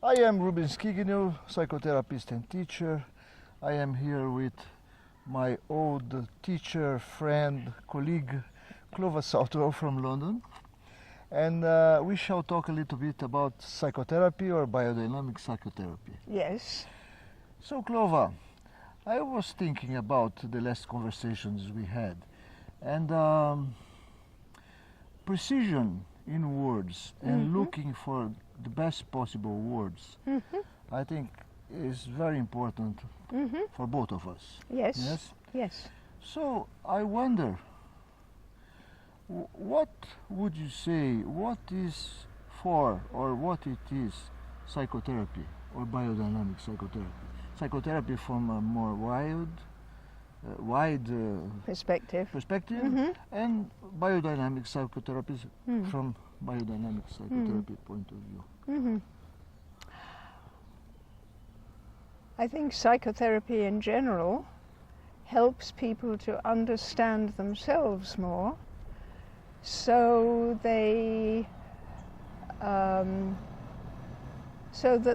I am Rubens Kignel, psychotherapist and teacher. I am here with my old teacher, friend, colleague, Clover Southwell from London. And we shall talk a little bit about psychotherapy or biodynamic psychotherapy. Yes. So Clover, I was thinking about the last conversations we had, and precision in words and looking for the best possible words, I think is very important for both of us. Yes. Yes? Yes. So I wonder, what would you say, what is for or what it is psychotherapy or biodynamic psychotherapy? Psychotherapy from a more wide Perspective. and biodynamic psychotherapy from biodynamic psychotherapy point of view. I think psychotherapy in general helps people to understand themselves more, so that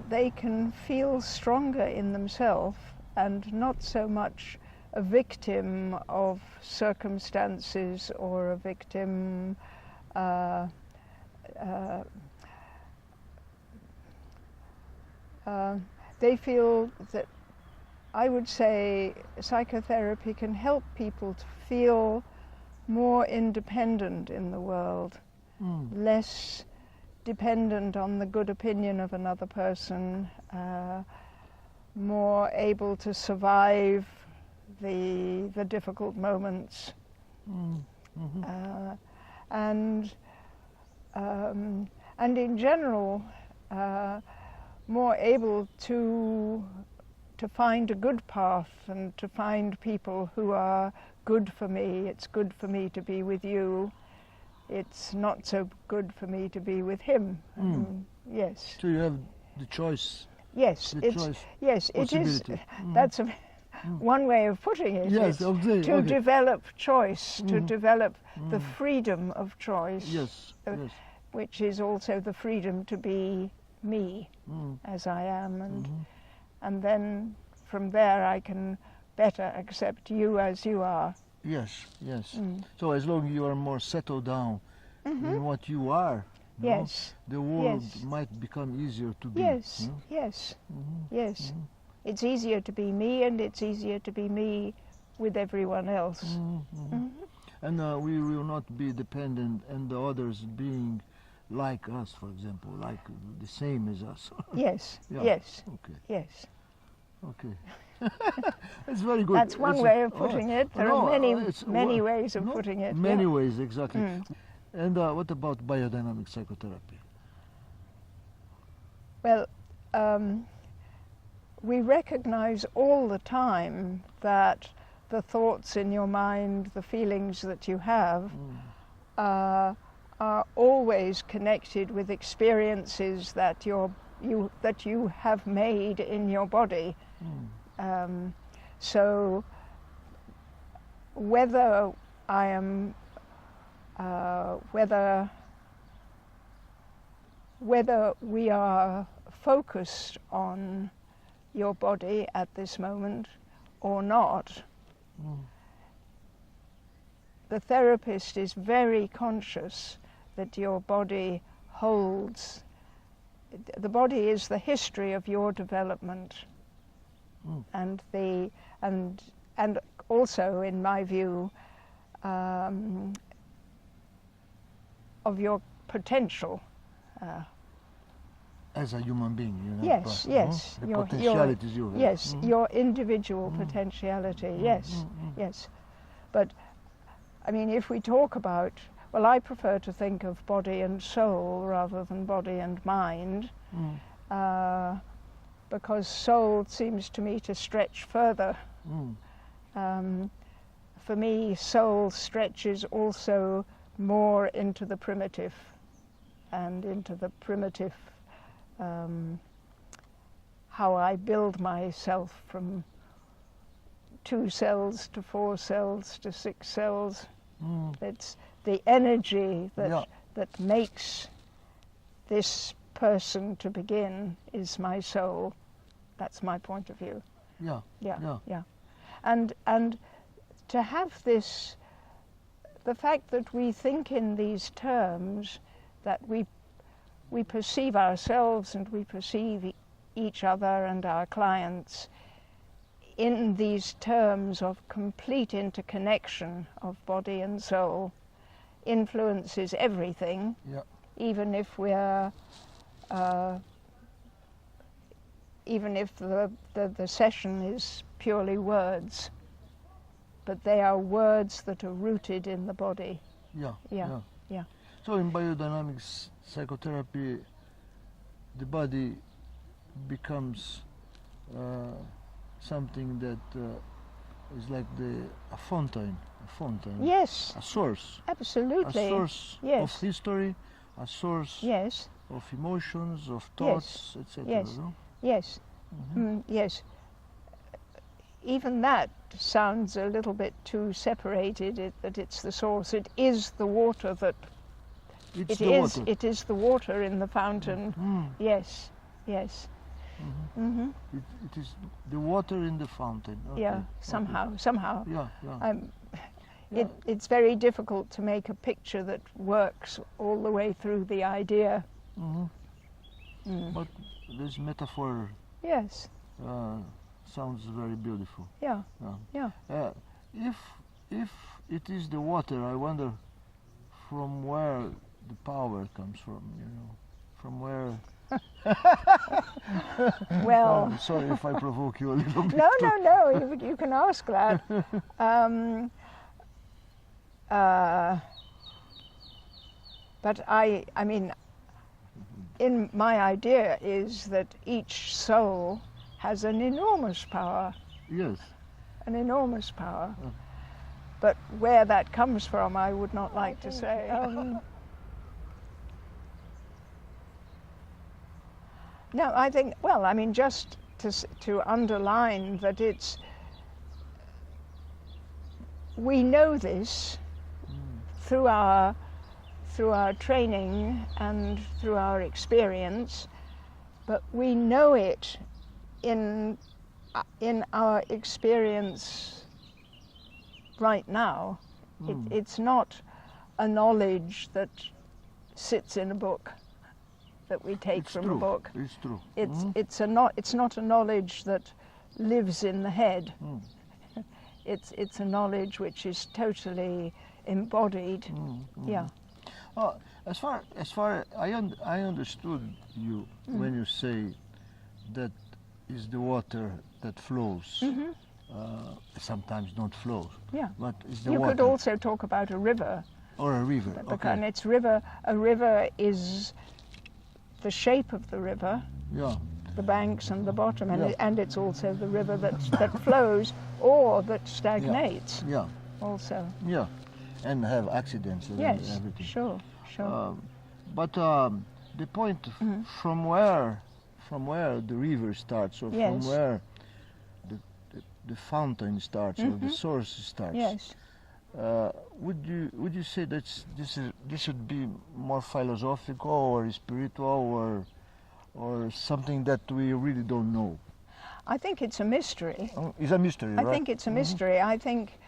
they can feel stronger in themselves and not so much a victim of circumstances or a victim they feel that, I would say, psychotherapy can help people to feel more independent in the world, less dependent on the good opinion of another person, more able to survive the difficult moments, and in general more able to find a good path and to find people who are good for me. It's good for me to be with you. It's not so good for me to be with him. Yes. So you have the choice. Yes, the choice yes, it is. That's one way of putting it. Yes, to develop choice, to develop the freedom of choice. Yes, yes. Which is also the freedom to be me as I am, and then from there I can better accept you as you are. Yes, yes. So as long as you are more settled down in what you are, yes, the world might become easier to be. Yes, yes, yes. It's easier to be me, and it's easier to be me with everyone else. And we will not be dependent on the others being like us, for example, like the same as us. Yes, Yeah. yes, Okay. yes. Okay. It's very good. That's one way of putting it. There are many ways of putting it. Many ways, exactly. And what about biodynamic psychotherapy? Well, we recognize all the time that the thoughts in your mind, the feelings that you have, are always connected with experiences that you have made in your body. So whether I am whether we are focused on your body at this moment or not, the therapist is very conscious that your body holds. The body is the history of your development, and also, in my view, of your potential. As a human being, you know. Yes, yes. The potentialities you have. Yes, your individual potentiality. Yes, yes. But I mean, if we talk about, well, I prefer to think of body and soul rather than body and mind, because soul seems to me to stretch further. For me, soul stretches also more into the primitive, and into the primitive, how I build myself from 2 cells to 4 cells to 6 cells. It's the energy that makes this person to begin is my soul. That's my point of view. Yeah. Yeah. And to have this, the fact that we think in these terms, that we perceive ourselves and we perceive each other and our clients in these terms of complete interconnection of body and soul, influences everything. Yeah. Even if we're, even if the session is purely words, but they are words that are rooted in the body. Yeah. So in biodynamics psychotherapy, the body becomes something that is like a fountain. Yes. A source. Absolutely. A source of history, a source of emotions, of thoughts, etc. Yes. No? Yes. Yes. Even that sounds a little bit too separated, that it's the source. It is the water that... Water. It is the water in the fountain. Yes. It is the water in the fountain. Okay. Yeah, somehow. Yeah. It's very difficult to make a picture that works all the way through the idea. But this metaphor sounds very beautiful. Yeah. If it is the water, I wonder from where the power comes from. From where. Well. Sorry if I provoke you a little bit. No. You can ask that. But I mean, in my idea is that each soul has an enormous power. Yes. An enormous power. But where that comes from, I would not like to say. No, I think, well, I mean, just to underline that we know this through our training and through our experience, but we know it in our experience right now. It's not a knowledge that sits in a book that we take from a book. It's true. It's not a knowledge that lives in the head. It's a knowledge which is totally embodied. Yeah. As far I understood you when you say that is the water that flows. Sometimes not flows. Yeah. But it's the you water. could also talk about a river. Or a river. And it's river. A river is the shape of the river. Yeah. The banks and the bottom, and it's also the river that flows or that stagnates. Yeah. Also. Yeah. And have accidents and everything. Sure. But the point from where the river starts, or from where the fountain starts, or the source starts. Yes. Would you say that this would be more philosophical or spiritual or something that we really don't know? I think it's a mystery. Oh, it's a mystery, right? I think it's a mystery. I think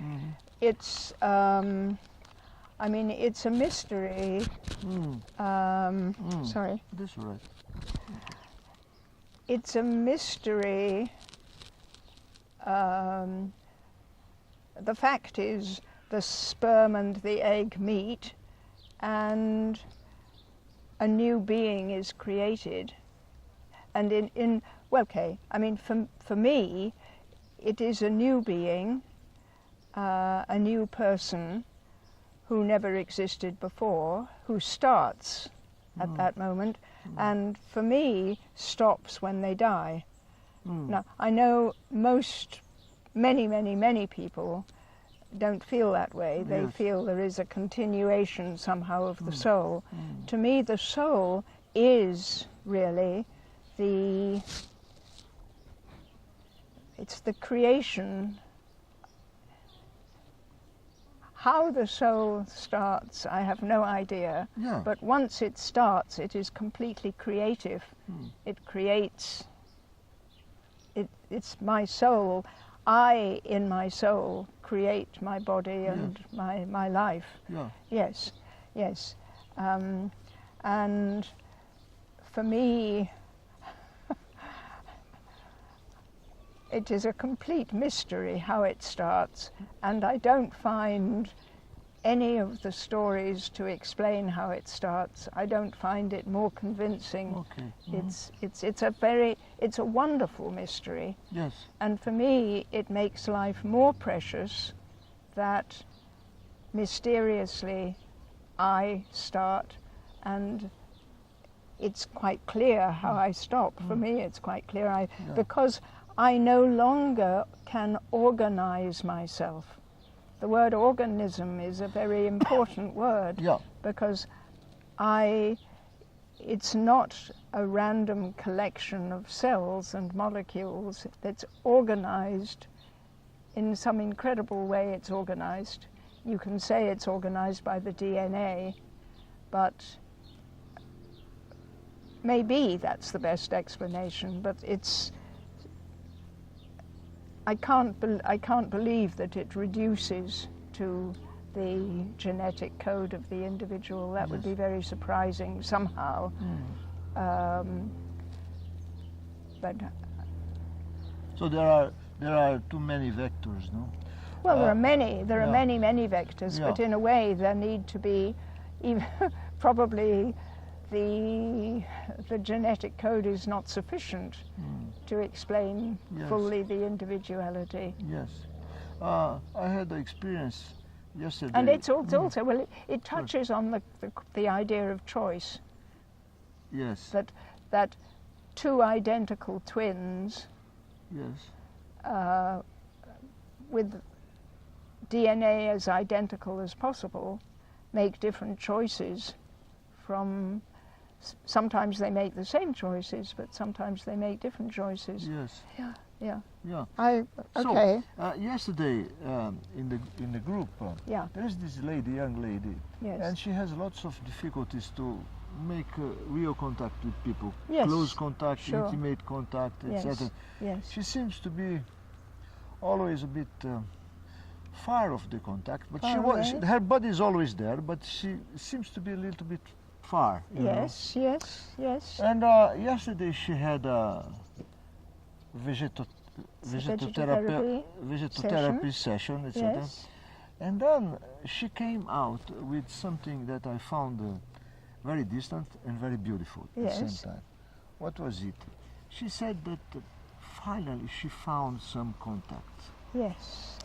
it's. I mean, it's a mystery. Sorry. That's right. It's a mystery. The fact is, the sperm and the egg meet, and a new being is created. And I mean, for me, it is a new being, a new person who never existed before, who starts at that moment, and for me, stops when they die. Now, I know many people don't feel that way. They feel there is a continuation somehow of the soul. To me, the soul is really it's the creation. how the soul starts, I have no idea. Yeah. But once it starts, it is completely creative. It creates. It's my soul. I, in my soul, create my body and my life. Yeah. Yes, yes. And for me, it is a complete mystery how it starts, and I don't find any of the stories to explain how it starts. I don't find it more convincing. Okay. It's a wonderful mystery. Yes. And for me, it makes life more precious that mysteriously I start, and it's quite clear how I stop. For me, it's quite clear. Because I no longer can organize myself. The word organism is a very important word, because it's not a random collection of cells and molecules that's organized in some incredible way. It's organized. You can say it's organized by the DNA, but maybe that's the best explanation, but I can't believe that it reduces to the genetic code of the individual. That would be very surprising somehow. But so there are too many vectors, no? well, there are many vectors, but in a way there need to be even probably the genetic code is not sufficient to explain fully the individuality. Yes. I had the experience yesterday. And it's also, well, it touches on the idea of choice. Yes. That two identical twins with DNA as identical as possible make different choices from. Sometimes they make the same choices, but sometimes they make different choices. Yes. Yeah. So yesterday in the group, there is this young lady, and she has lots of difficulties to make real contact with people, close contact, intimate contact, etc. Yes. She seems to be always a bit far of the contact, but her body is always there, but she seems to be a little bit far. Yes. And yesterday she had a vegetotherapy session, etc. Yes. And then she came out with something that I found very distant and very beautiful at the same time. What was it? She said that finally she found some contact. Yes.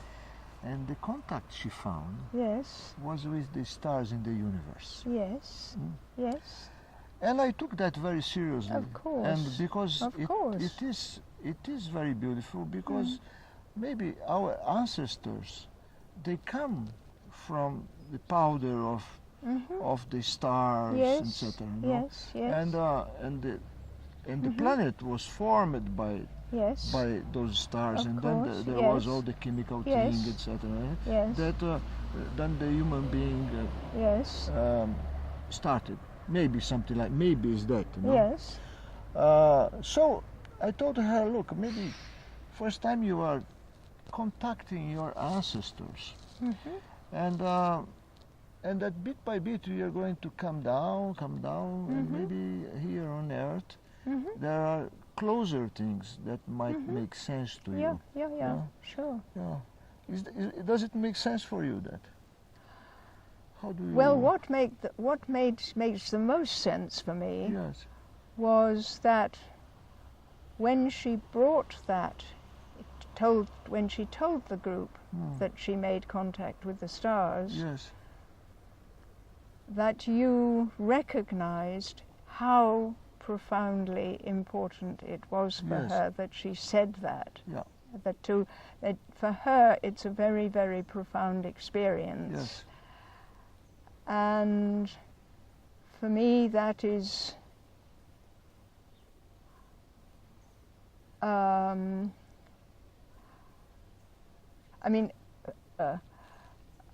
And the contact she found was with the stars in the universe. Yes. Yes. And I took that very seriously. Of course. And because it is very beautiful, because maybe our ancestors, they come from the powder of the stars, etc. Yes. And the planet was formed by those stars, and then there was all the chemical thing, etc. That then the human being started. Maybe something like, maybe is that. Yes. So I told her, look, maybe first time you are contacting your ancestors, and that bit by bit we are going to come down, and maybe here on earth there are closer things that might make sense to you. Yeah, sure. Yeah. Does it make sense for you, that? How do you... Well, what makes the most sense for me was that when she brought that, when she told the group that she made contact with the stars, that you recognized how profoundly important it was for her that she said that. That for her it's a very, very profound experience. And for me that is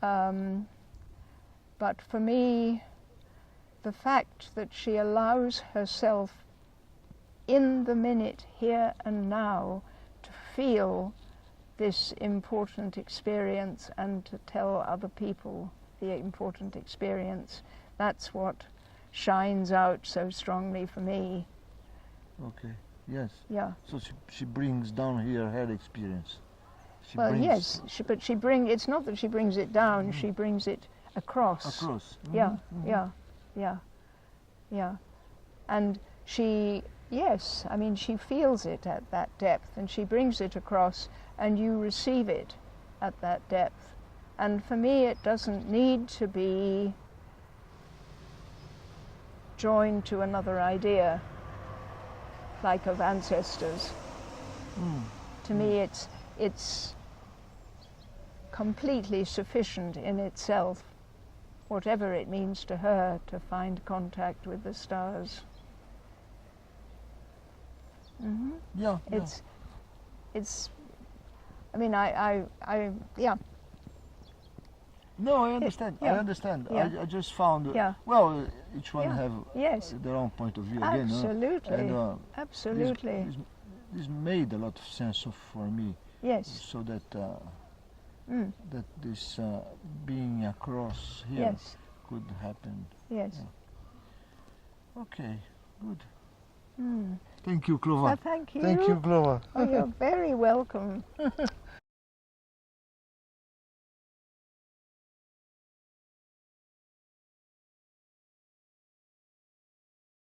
But for me, the fact that she allows herself in the minute, here and now, to feel this important experience and to tell other people the important experience, that's what shines out so strongly for me. Okay, yes. Yeah. So she brings down here her experience. Well, yes, but it's not that she brings it down, she brings it across. Across. Yeah, yeah. And she, yes, I mean, she feels it at that depth and she brings it across and you receive it at that depth. And for me, it doesn't need to be joined to another idea, like of ancestors. To me, it's completely sufficient in itself, whatever it means to her to find contact with the stars. Yeah. It's. I mean, I yeah. No, I understand. Yeah. I understand. Yeah. I just found. Yeah. Well, each one Yeah. have Yes. their own point of view again. Absolutely. And, Absolutely. This made a lot of sense for me. Yes. So that that this being across here Yes. could happen. Yes. Yeah. Okay. Good. Thank you, Clover. Thank you. Thank you, Clover. Oh, you're very welcome.